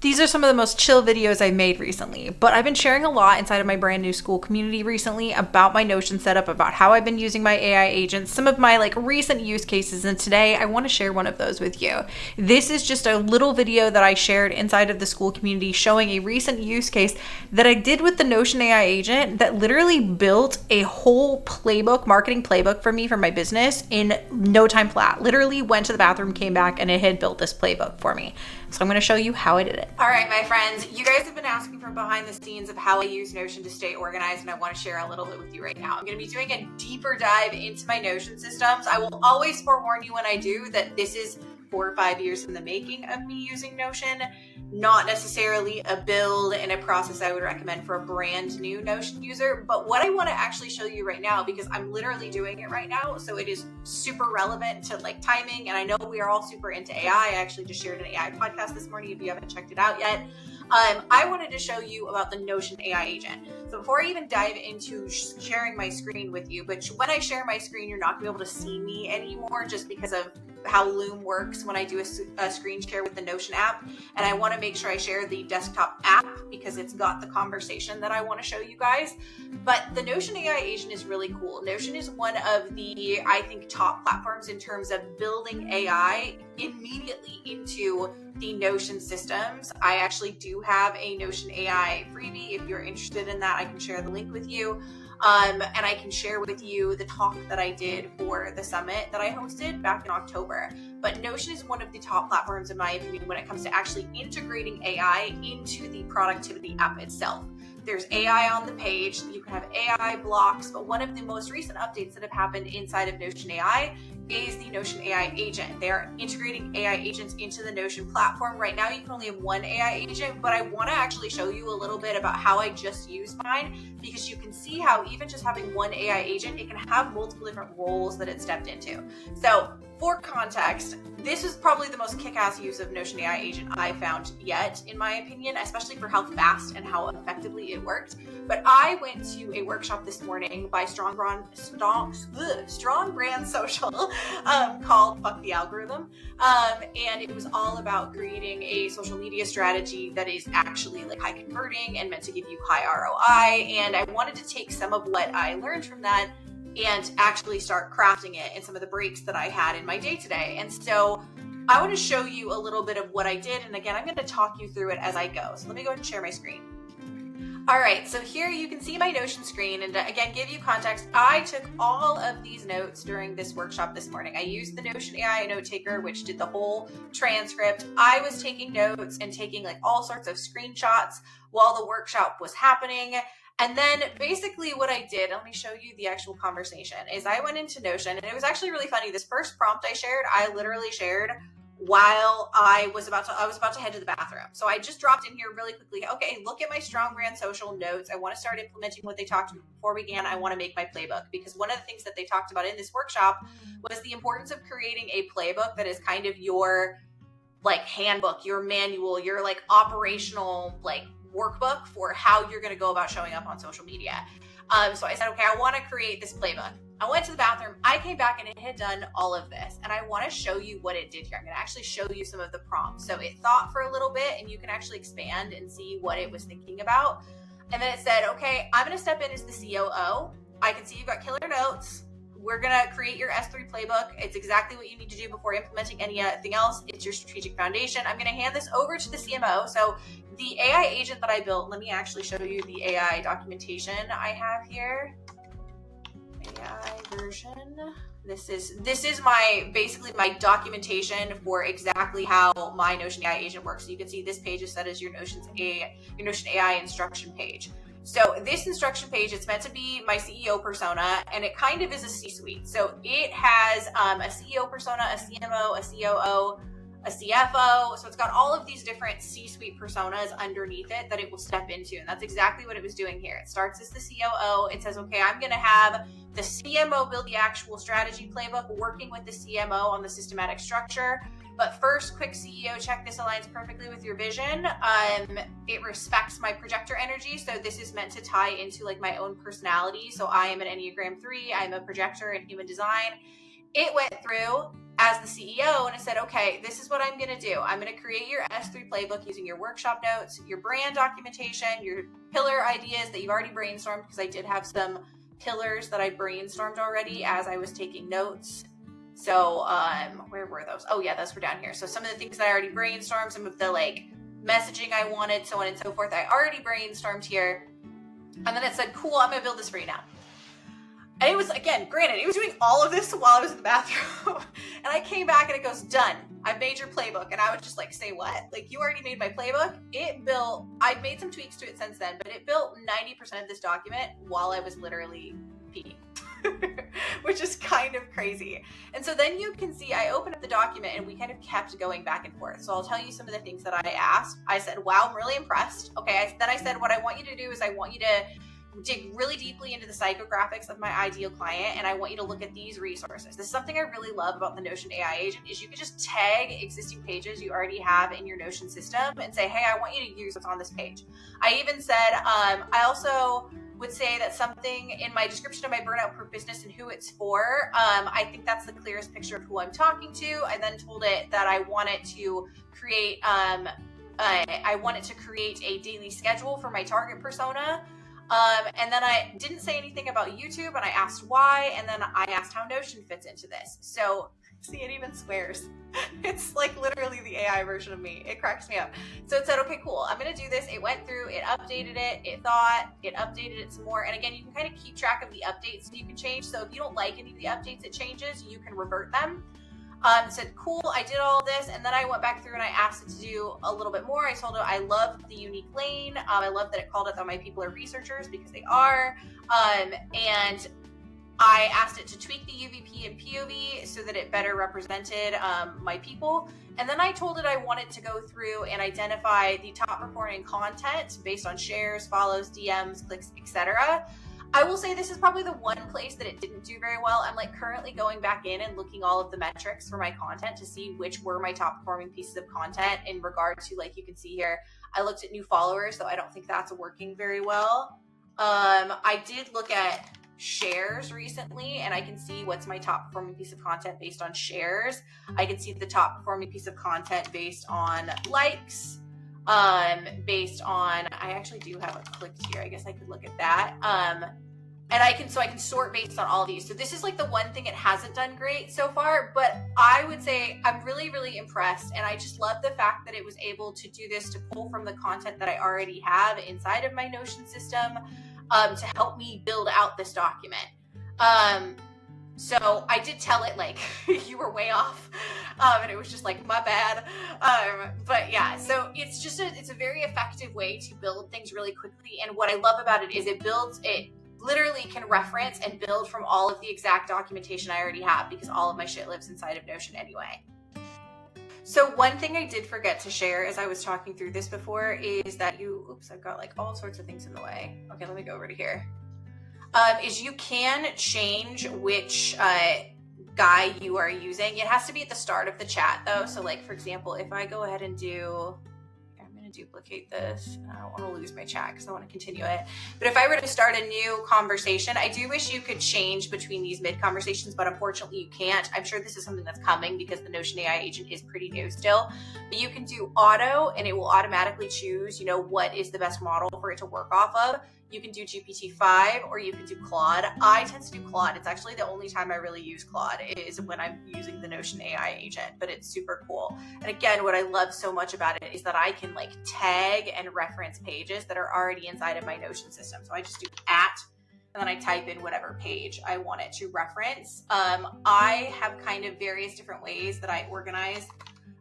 These are some of the most chill videos I've made recently, but I've been sharing a lot inside of my brand new Skool community recently about my Notion setup, about how I've been using my AI agents, some of my recent use cases, and today I want to share one of those with you. This is just a little video that I shared inside of the Skool community showing a recent use case that I did with the Notion AI agent that literally built a whole playbook, marketing playbook for me for my business in no time flat. Literally went to the bathroom, came back, and it had built this playbook for me. So I'm going to show you how I did it. All right, my friends, you guys have been asking for behind the scenes of how I use Notion to stay organized, and I want to share a little bit with you right now. I'm going to be doing a deeper dive into my Notion systems. I will always forewarn you when I do that this is 4 or 5 years in the making of me using Notion, not necessarily a build and a process I would recommend for a brand new Notion user. But what I want to actually show you right now, because I'm literally doing it right now, so it is super relevant to timing. And I know we are all super into AI. I actually just shared an AI podcast this morning if you haven't checked it out yet. I wanted to show you about the Notion AI agent. So before I even dive into sharing my screen with you, but when I share my screen, you're not going to be able to see me anymore just because of how Loom works when I do a screen share with the Notion app. And I want to make sure I share the desktop app because it's got the conversation that I want to show you guys. But the Notion AI agent is really cool. Notion is one of the, I think, top platforms in terms of building AI immediately into the Notion systems. I actually do have a Notion AI freebie. If you're interested in that, I can share the link with you. And I can share with you the talk that I did for the summit that I hosted back in October. But Notion is one of the top platforms, in my opinion, when it comes to actually integrating AI into the productivity app itself. There's AI on the page, you can have AI blocks, but one of the most recent updates that have happened inside of Notion AI is the Notion AI agent. They're integrating AI agents into the Notion platform. Right now, you can only have one AI agent, but I want to actually show you a little bit about how I just used mine, because you can see how even just having one AI agent, it can have multiple different roles that it stepped into. So for context, this is probably the most kick-ass use of Notion AI agent I found yet, in my opinion, especially for how fast and how effectively it worked. But I went to a workshop this morning by Strong Brand Social called Fuck the Algorithm. And it was all about creating a social media strategy that is actually high converting and meant to give you high ROI. And I wanted to take some of what I learned from that and actually start crafting it in some of the breaks that I had in my day today. And so I want to show you a little bit of what I did. And again, I'm going to talk you through it as I go. So let me go ahead and share my screen. All right, so here you can see my Notion screen, and again, give you context, I took all of these notes during this workshop this morning. I used the Notion AI note taker, which did the whole transcript. I was taking notes and taking all sorts of screenshots while the workshop was happening. And then basically what I did, let me show you the actual conversation, is I went into Notion, and it was actually really funny. This first prompt I shared, I literally shared while I was about to head to the bathroom. So I just dropped in here really quickly. Okay, look at my Strong Brand Social notes. I want to start implementing what they talked about before we began. I want to make my playbook, because one of the things that they talked about in this workshop was the importance of creating a playbook that is kind of your handbook, your manual, your operational workbook for how you're going to go about showing up on social media. So I said, okay, I want to create this playbook. I went to the bathroom, I came back, and it had done all of this. And I want to show you what it did here. I'm going to actually show you some of the prompts. So it thought for a little bit, and you can actually expand and see what it was thinking about. And then it said, okay, I'm going to step in as the COO. I can see you've got killer notes. We're going to create your S3 playbook. It's exactly what you need to do before implementing anything else. It's your strategic foundation. I'm going to hand this over to the CMO. So the AI agent that I built, let me actually show you the AI documentation I have here. AI version. This is basically my documentation for exactly how my Notion AI agent works. So you can see this page is set as your Notion AI instruction page. So this instruction page, it's meant to be my CEO persona, and it kind of is a C-suite. So it has a CEO persona, a CMO, a COO, a CFO. So it's got all of these different C-suite personas underneath it that it will step into. And that's exactly what it was doing here. It starts as the COO. It says, okay, I'm going to have the CMO build the actual strategy playbook, working with the CMO on the systematic structure. But first, quick CEO check. This aligns perfectly with your vision. It respects my projector energy. So this is meant to tie into my own personality. So I am an Enneagram 3. I'm a projector in human design. It went through, as the CEO, and I said, okay, this is what I'm going to do. I'm going to create your S3 playbook using your workshop notes, your brand documentation, your pillar ideas that you've already brainstormed, because I did have some pillars that I brainstormed already as I was taking notes. So where were those? Oh yeah, those were down here. So some of the things that I already brainstormed, some of the like messaging I wanted, so on and so forth, I already brainstormed here. And then it said, cool, I'm going to build this for you now. And it was, again, granted, it was doing all of this while I was in the bathroom. And I came back and it goes, done. I've made your playbook. And I was just like, say what? Like, you already made my playbook? It built, I've made some tweaks to it since then, but it built 90% of this document while I was literally peeing. Which is kind of crazy. And so then you can see, I opened up the document and we kind of kept going back and forth. So I'll tell you some of the things that I asked. I said, wow, I'm really impressed. Okay. Then I said, what I want you to do is I want you to dig really deeply into the psychographics of my ideal client, and I want you to look at these resources. This is something I really love about the Notion AI agent, is you can just tag existing pages you already have in your Notion system and say, hey, I want you to use what's on this page. I even said, I also would say that something in my description of my burnout-proof business and who it's for, I think that's the clearest picture of who I'm talking to. I then told it that I wanted to create, a daily schedule for my target persona. And then I didn't say anything about YouTube, and I asked why, and then I asked how Notion fits into this. So see, it even swears. It's like literally the AI version of me. It cracks me up. So it said, okay, cool, I'm going to do this. It went through, it updated it, it thought, it updated it some more. And again, you can kind of keep track of the updates you can change. So if you don't like any of the updates it changes, you can revert them. Said, cool, I did all this, and then I went back through and I asked it to do a little bit more. I told it I love the unique lane. I love that it called it that my people are researchers, because they are. And I asked it to tweak the UVP and POV so that it better represented my people. And then I told it I wanted to go through and identify the top performing content based on shares, follows, DMs, clicks, etc. I will say this is probably the one place that it didn't do very well. I'm like currently going back in and looking all of the metrics for my content to see which were my top performing pieces of content in regard to, like you can see here, I looked at new followers, so I don't think that's working very well. I did look at shares recently, and I can see what's my top performing piece of content based on shares. I can see the top performing piece of content based on likes, based on, I actually do have a clicked here. I guess I could look at that. And I can sort based on all of these. So this is like the one thing it hasn't done great so far, but I would say I'm really, really impressed. And I just love the fact that it was able to do this, to pull from the content that I already have inside of my Notion system, to help me build out this document. So I did tell it, like, you were way off. And it was just like, my bad. But yeah, so it's a very effective way to build things really quickly. And what I love about it is it literally can reference and build from all of the exact documentation I already have, because all of my shit lives inside of Notion anyway. So one thing I did forget to share as I was talking through this before is that I've got like all sorts of things in the way. Okay, let me go over to here. Is you can change which guy you are using. It has to be at the start of the chat though. So like, for example, if I go ahead and I'm going to duplicate this. I don't want to lose my chat because I want to continue it. But if I were to start a new conversation, I do wish you could change between these mid conversations, but unfortunately you can't. I'm sure this is something that's coming because the Notion AI agent is pretty new still. But you can do auto and it will automatically choose, what is the best model for it to work off of. You can do GPT-5 or you can do Claude. I tend to do Claude. It's actually the only time I really use Claude is when I'm using the Notion AI agent, but it's super cool. And again, what I love so much about it is that I can like tag and reference pages that are already inside of my Notion system. So I just do and then I type in whatever page I want it to reference. I have kind of various different ways that I organize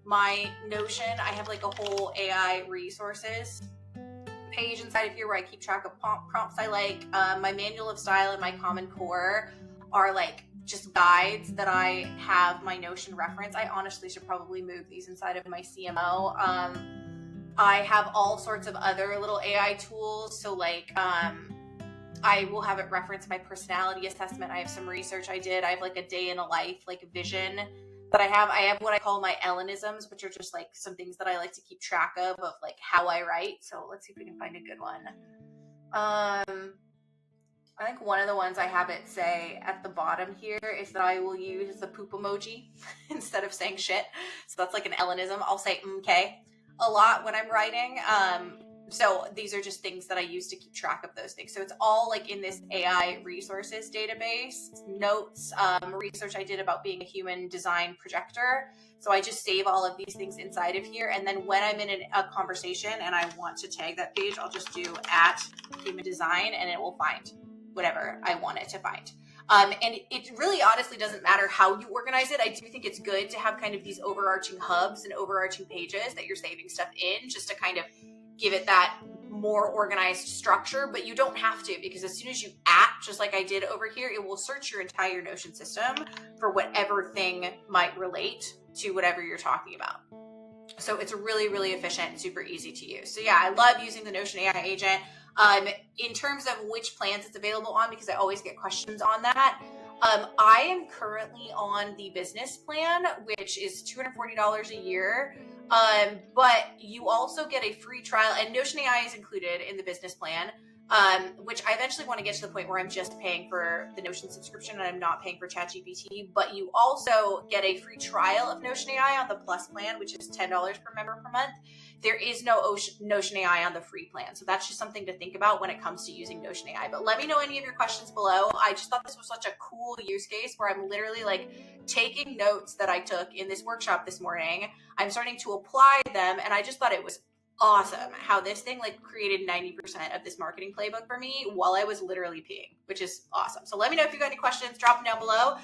my Notion. I have like a whole AI resources page inside of here where I keep track of prompts I like. My manual of style and my common core are like just guides that I have my Notion reference. I honestly should probably move these inside of my CMO. I have all sorts of other little AI tools. So like, I will have it reference my personality assessment. I have some research I did. I have like a day in a life, like vision that I have what I call my Ellynisms, which are just like some things that I like to keep track of like how I write. So let's see if we can find a good one. I think one of the ones I have it say at the bottom here is that I will use the poop emoji instead of saying shit. So that's like an Ellenism. I'll say okay a lot when I'm writing. So these are just things that I use to keep track of those things. So it's all like in this AI resources database, notes, research I did about being a human design projector. So I just save all of these things inside of here. And then when I'm in a conversation and I want to tag that page, I'll just do @human design and it will find whatever I want it to find. And it really honestly doesn't matter how you organize it. I do think it's good to have kind of these overarching hubs and overarching pages that you're saving stuff in, just to kind of give it that more organized structure, but you don't have to, because as soon as you just like I did over here, it will search your entire Notion system for whatever thing might relate to whatever you're talking about. So it's really, really efficient, super easy to use. So yeah, I love using the Notion AI agent. In terms of which plans it's available on, because I always get questions on that. I am currently on the business plan, which is $240 a year. But you also get a free trial, and Notion AI is included in the business plan, which I eventually want to get to the point where I'm just paying for the Notion subscription and I'm not paying for ChatGPT. But you also get a free trial of Notion AI on the Plus plan, which is $10 per member per month. There is no Notion AI on the free plan. So that's just something to think about when it comes to using Notion AI. But let me know any of your questions below. I just thought this was such a cool use case where I'm literally like taking notes that I took in this workshop this morning. I'm starting to apply them, and I just thought it was awesome how this thing like created 90% of this marketing playbook for me while I was literally peeing, which is awesome. So let me know if you got any questions, drop them down below.